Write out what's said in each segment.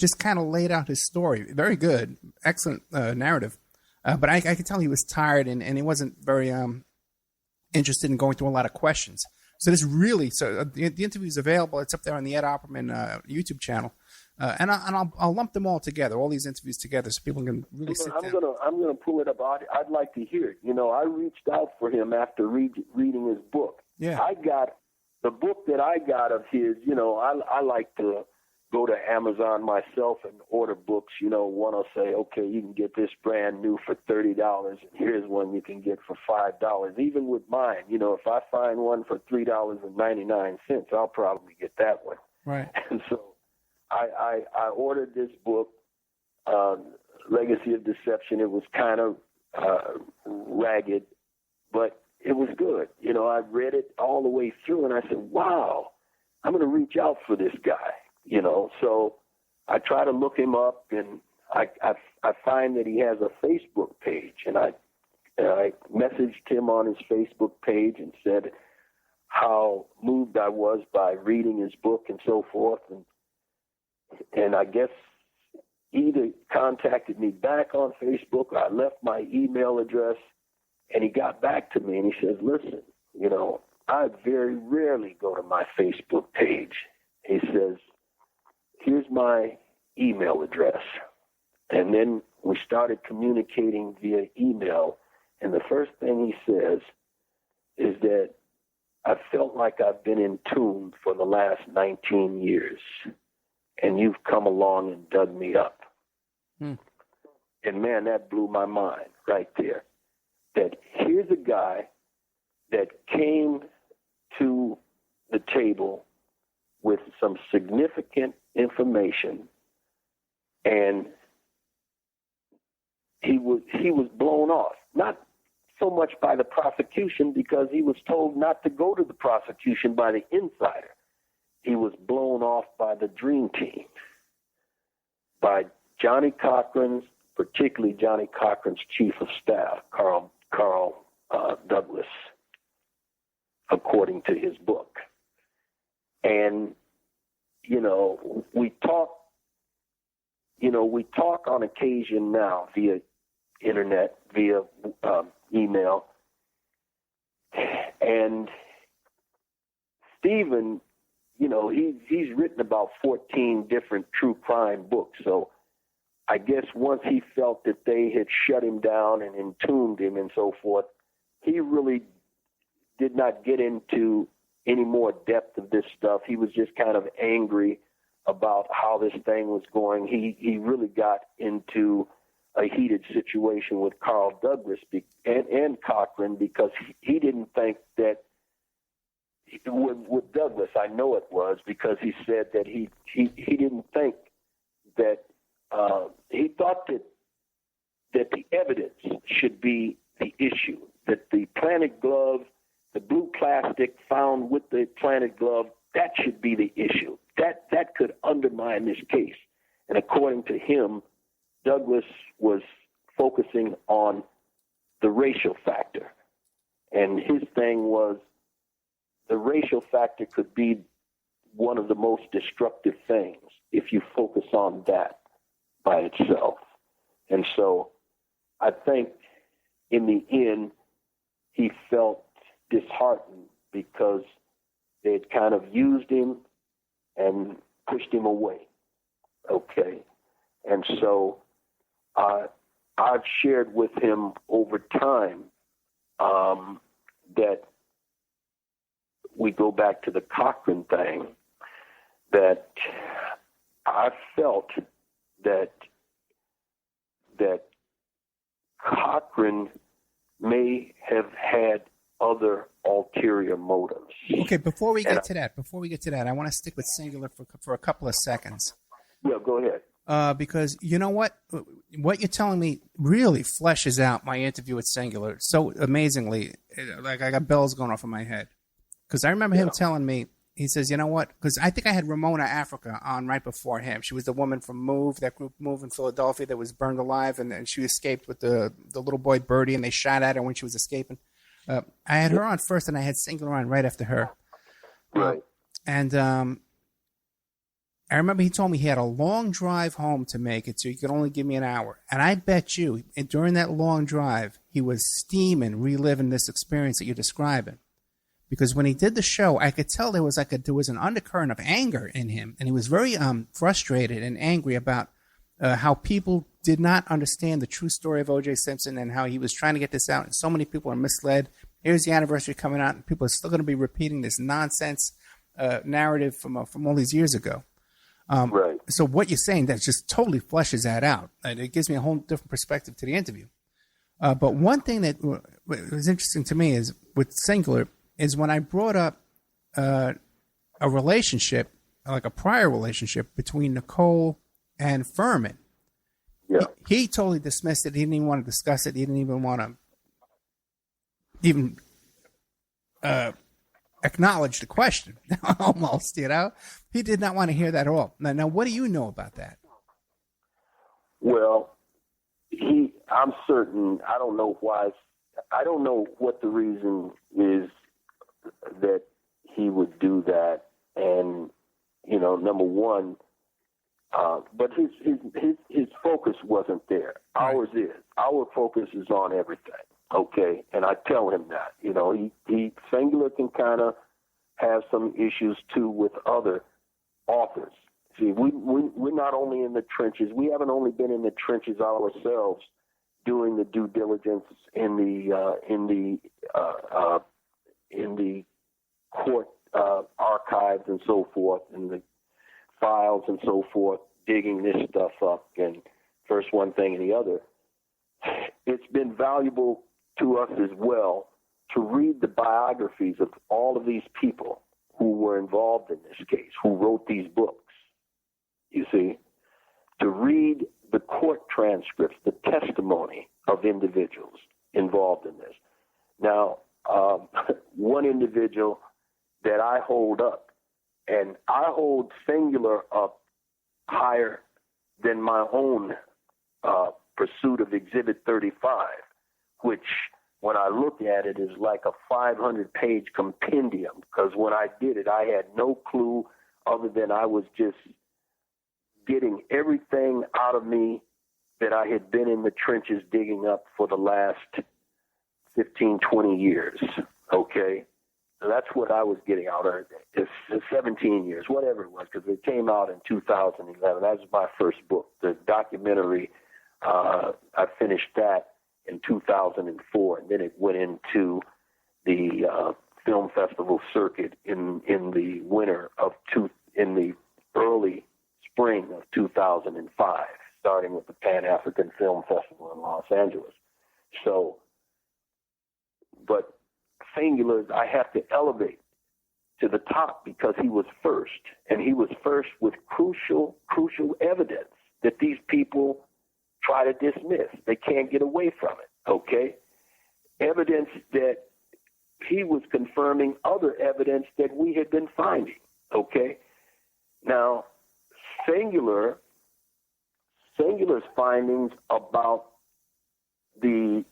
just kind of laid out his story. Very good, excellent narrative. But I could tell he was tired and he wasn't very interested in going through a lot of questions. So the interview is available. It's up there on the Ed Opperman YouTube channel, and I'll lump them all together, all these interviews together, so people can really sit down. I'm gonna pull it up. I'd like to hear it. I reached out for him after reading his book. Yeah, I got the book that I got of his. I like to go to Amazon myself and order books. One will say, okay, you can get this brand new for $30, and here's one you can get for $5. Even with mine, if I find one for $3.99, I'll probably get that one. Right. And so I ordered this book, Legacy of Deception. It was kind of ragged, but it was good. I read it all the way through, and I said, wow, I'm going to reach out for this guy. So I try to look him up, and I find that he has a Facebook page, and I messaged him on his Facebook page and said how moved I was by reading his book and so forth, and I guess either contacted me back on Facebook or I left my email address, and he got back to me and he says, listen, I very rarely go to my Facebook page. He says, here's my email address. And then we started communicating via email. And the first thing he says is that I felt like I've been entombed for the last 19 years. And you've come along and dug me up. And man, that blew my mind right there. That here's a guy that came to the table with some significant information, and he was blown off. Not so much by the prosecution, because he was told not to go to the prosecution by the insider. He was blown off by the dream team, by Johnny Cochran's, particularly Johnny Cochran's chief of staff, Carl Douglas, according to his book. And we talk on occasion now via internet, via email, and Stephen, he's written about 14 different true crime books. So I guess once he felt that they had shut him down and entombed him and so forth, he really did not get into any more depth of this stuff. He was just kind of angry about how this thing was going. He really got into a heated situation with Carl Douglas and Cochran, because he didn't think that, with Douglas, I know it was, because he said that he didn't think that, he thought that the evidence should be the issue, that the planted glove, the blue plastic found with the planted glove, that should be the issue. That could undermine this case. And according to him, Douglas was focusing on the racial factor. And his thing was, the racial factor could be one of the most destructive things if you focus on that by itself. And so I think in the end, he felt disheartened because they had kind of used him and pushed him away. Okay. And so I've shared with him over time that we go back to the Cochran thing, that I felt that Cochran may have had other ulterior motives. Okay, before we get to that, I want to stick with Singular for a couple of seconds. Yeah, go ahead. Because you know what you're telling me really fleshes out my interview with Singular so amazingly. Like I got bells going off in my head. Because I remember him telling me, he says, you know what? Because I think I had Ramona Africa on right before him. She was the woman from Move, that group Move in Philadelphia that was burned alive, and she escaped with the little boy Birdie, and they shot at her when she was escaping. I had her on first, and I had Singular on right after her. Right. And I remember he told me he had a long drive home to make it, so he could only give me an hour. And I bet you, during that long drive, he was steaming, reliving this experience that you're describing. Because when he did the show, I could tell there was an undercurrent of anger in him, and he was very frustrated and angry about how people did not understand the true story of O.J. Simpson and how he was trying to get this out, and so many people are misled. Here's the anniversary coming out, and people are still going to be repeating this nonsense narrative from all these years ago. Right. So what you're saying, that just totally fleshes that out. And it gives me a whole different perspective to the interview. But one thing that was interesting to me is with Singular is when I brought up a relationship, like a prior relationship between Nicole and Furman. Yeah. He totally dismissed it. He didn't even want to discuss it. He didn't even want to acknowledge the question, almost, you know? He did not want to hear that at all. Now, what do you know about that? Well, I'm certain, I don't know why, I don't know what the reason is that he would do that. And, you know, number one, but his focus wasn't there. Right. Ours is. Our focus is on everything. Okay. And I tell him that, you know, he Singular can kind of have some issues too with other authors. See, we're not only in the trenches. We haven't only been in the trenches ourselves doing the due diligence in the court archives and so forth, and the files and so forth, digging this stuff up, and first one thing and the other. It's been valuable to us as well to read the biographies of all of these people who were involved in this case, who wrote these books. You see, to read the court transcripts, the testimony of individuals involved in this. Now, one individual that I hold up, and I hold Singular up higher than my own pursuit of Exhibit 35, which, when I look at it, is like a 500-page compendium, because when I did it, I had no clue other than I was just getting everything out of me that I had been in the trenches digging up for the last 15, 20 years, okay? So that's what I was getting out of it. It's 17 years, whatever it was, because it came out in 2011. That was my first book. The documentary, I finished that in 2004, and then it went into the film festival circuit in the winter of in the early spring of 2005, starting with the Pan-African Film Festival in Los Angeles. So, but Singular, I have to elevate to the top because he was first, and he was first with crucial evidence that these people try to dismiss. They can't get away from it, okay? Evidence that he was confirming other evidence that we had been finding, okay? Now, Singular's findings about the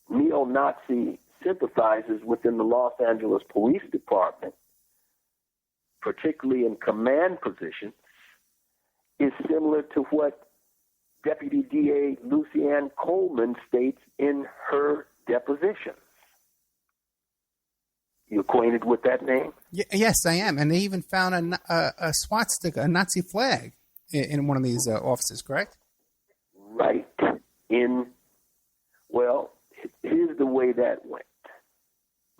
neo-Nazi sympathizers within the Los Angeles Police Department, particularly in command positions, is similar to what Deputy DA Lucianne Coleman states in her depositions. You acquainted with that name? Yes, I am. And they even found a swastika, a Nazi flag, in one of these offices, correct? Right. Well, here's the way that went.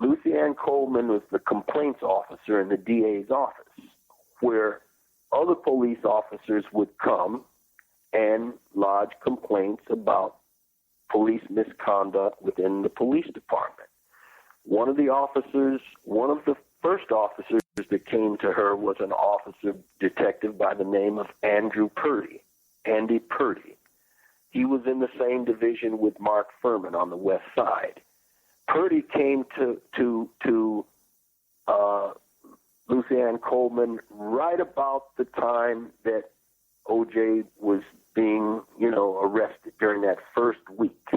Lucianne Coleman was the complaints officer in the DA's office, where other police officers would come and lodge complaints about police misconduct within the police department. One of the first officers that came to her was an officer detective by the name of Andy Purdy. He was in the same division with Mark Furman on the west side. Purdy came to Lucianne Coleman right about the time that O.J. was being, arrested during that first week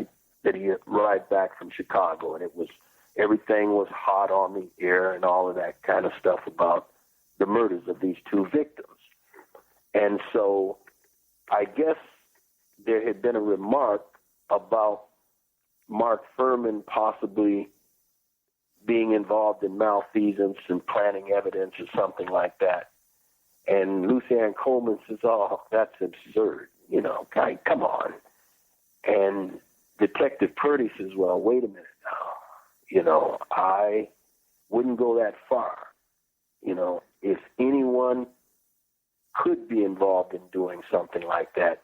that he arrived back from Chicago, and everything was hot on the air and all of that kind of stuff about the murders of these two victims. And so I guess there had been a remark about Mark Furman possibly being involved in malfeasance and planting evidence or something like that. And Lucy Ann Coleman says, oh, that's absurd. You know, guy, come on. And Detective Purdy says, well, wait a minute now. You know, I wouldn't go that far. You know, if anyone could be involved in doing something like that,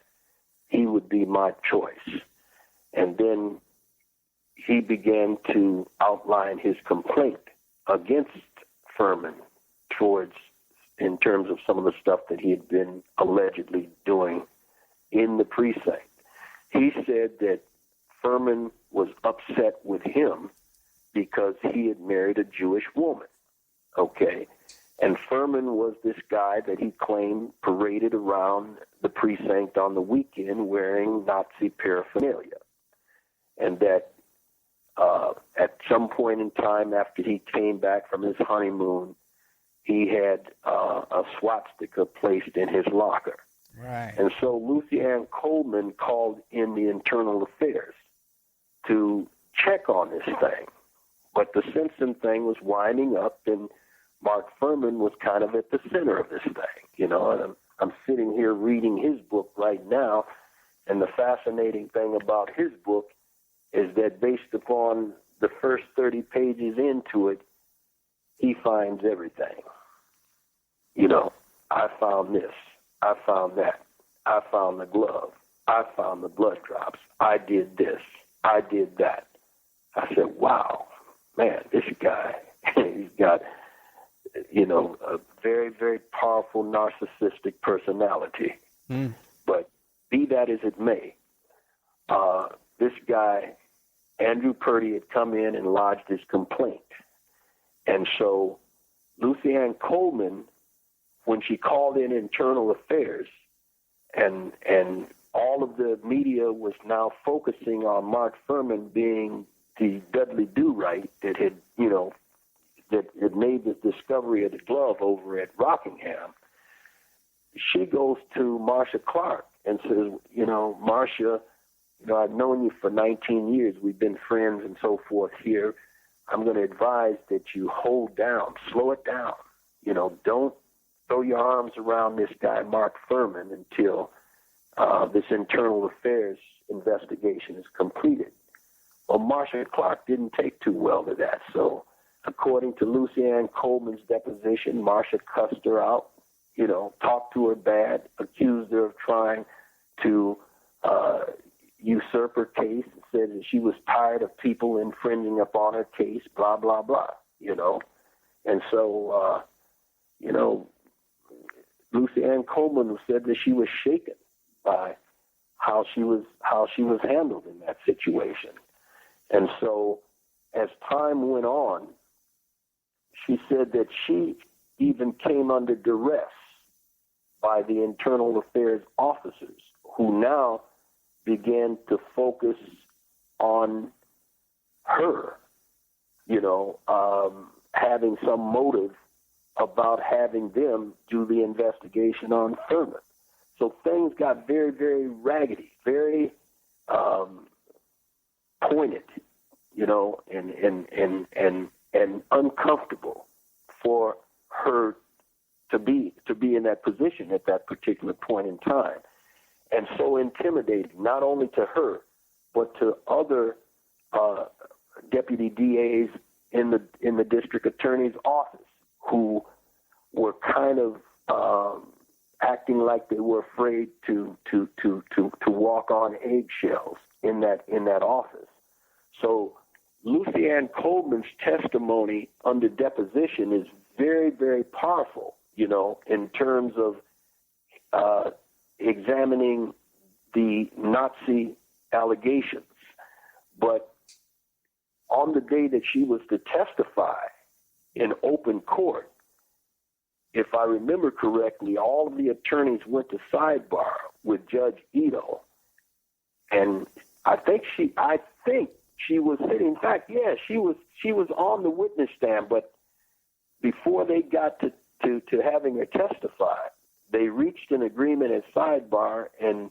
he would be my choice. And then he began to outline his complaint against Furman in terms of some of the stuff that he had been allegedly doing in the precinct. He said that Furman was upset with him because he had married a Jewish woman. Okay. And Furman was this guy that he claimed paraded around the precinct on the weekend wearing Nazi paraphernalia. And that at some point in time after he came back from his honeymoon, he had a swastika placed in his locker. Right. And so Lucy Ann Coleman called in the internal affairs to check on this thing. But the Simpson thing was winding up, and Mark Furman was kind of at the center of this thing, you know. And I'm sitting here reading his book right now, and the fascinating thing about his book is that based upon the first 30 pages into it, he finds everything. You know, I found this, I found that, I found the glove, I found the blood drops, I did this, I did that. I said, wow, man, this guy, he's got, you know, a very, very powerful narcissistic personality. Mm. But be that as it may, this guy, Andrew Purdy, had come in and lodged his complaint. And so Lucy Ann Coleman, when she called in internal affairs, and all of the media was now focusing on Mark Furman being the Dudley Do-Right that had, you know, that had made the discovery of the glove over at Rockingham, she goes to Marcia Clark and says, you know, Marcia, you know, I've known you for 19 years. We've been friends and so forth here. I'm going to advise that you hold down, slow it down. You know, don't throw your arms around this guy, Mark Furman, until this internal affairs investigation is completed. Well, Marcia Clark didn't take too well to that. So according to Lucy Ann Coleman's deposition, Marcia cussed her out, you know, talked to her bad, accused her of trying to usurp her case, and said that she was tired of people infringing upon her case, blah, blah, blah, you know. And so, you know, Lucy Ann Coleman said that she was shaken by how she was handled in that situation. And so as time went on, she said that she even came under duress by the internal affairs officers, who now began to focus on her, you know, having some motive about having them do the investigation on Furman. So things got very, very raggedy, very pointed, you know, and uncomfortable for her to be in that position at that particular point in time. And so intimidating, not only to her, but to other deputy DAs in the district attorney's office, who were kind of acting like they were afraid to walk on eggshells in that office. So Lucy Ann Coleman's testimony under deposition is very, very powerful, you know, in terms of examining the Nazi allegations. But on the day that she was to testify in open court, if I remember correctly, all of the attorneys went to sidebar with Judge Ito, and I think she was sitting. In fact, yeah, she was on the witness stand. But before they got to having her testify, they reached an agreement at sidebar, and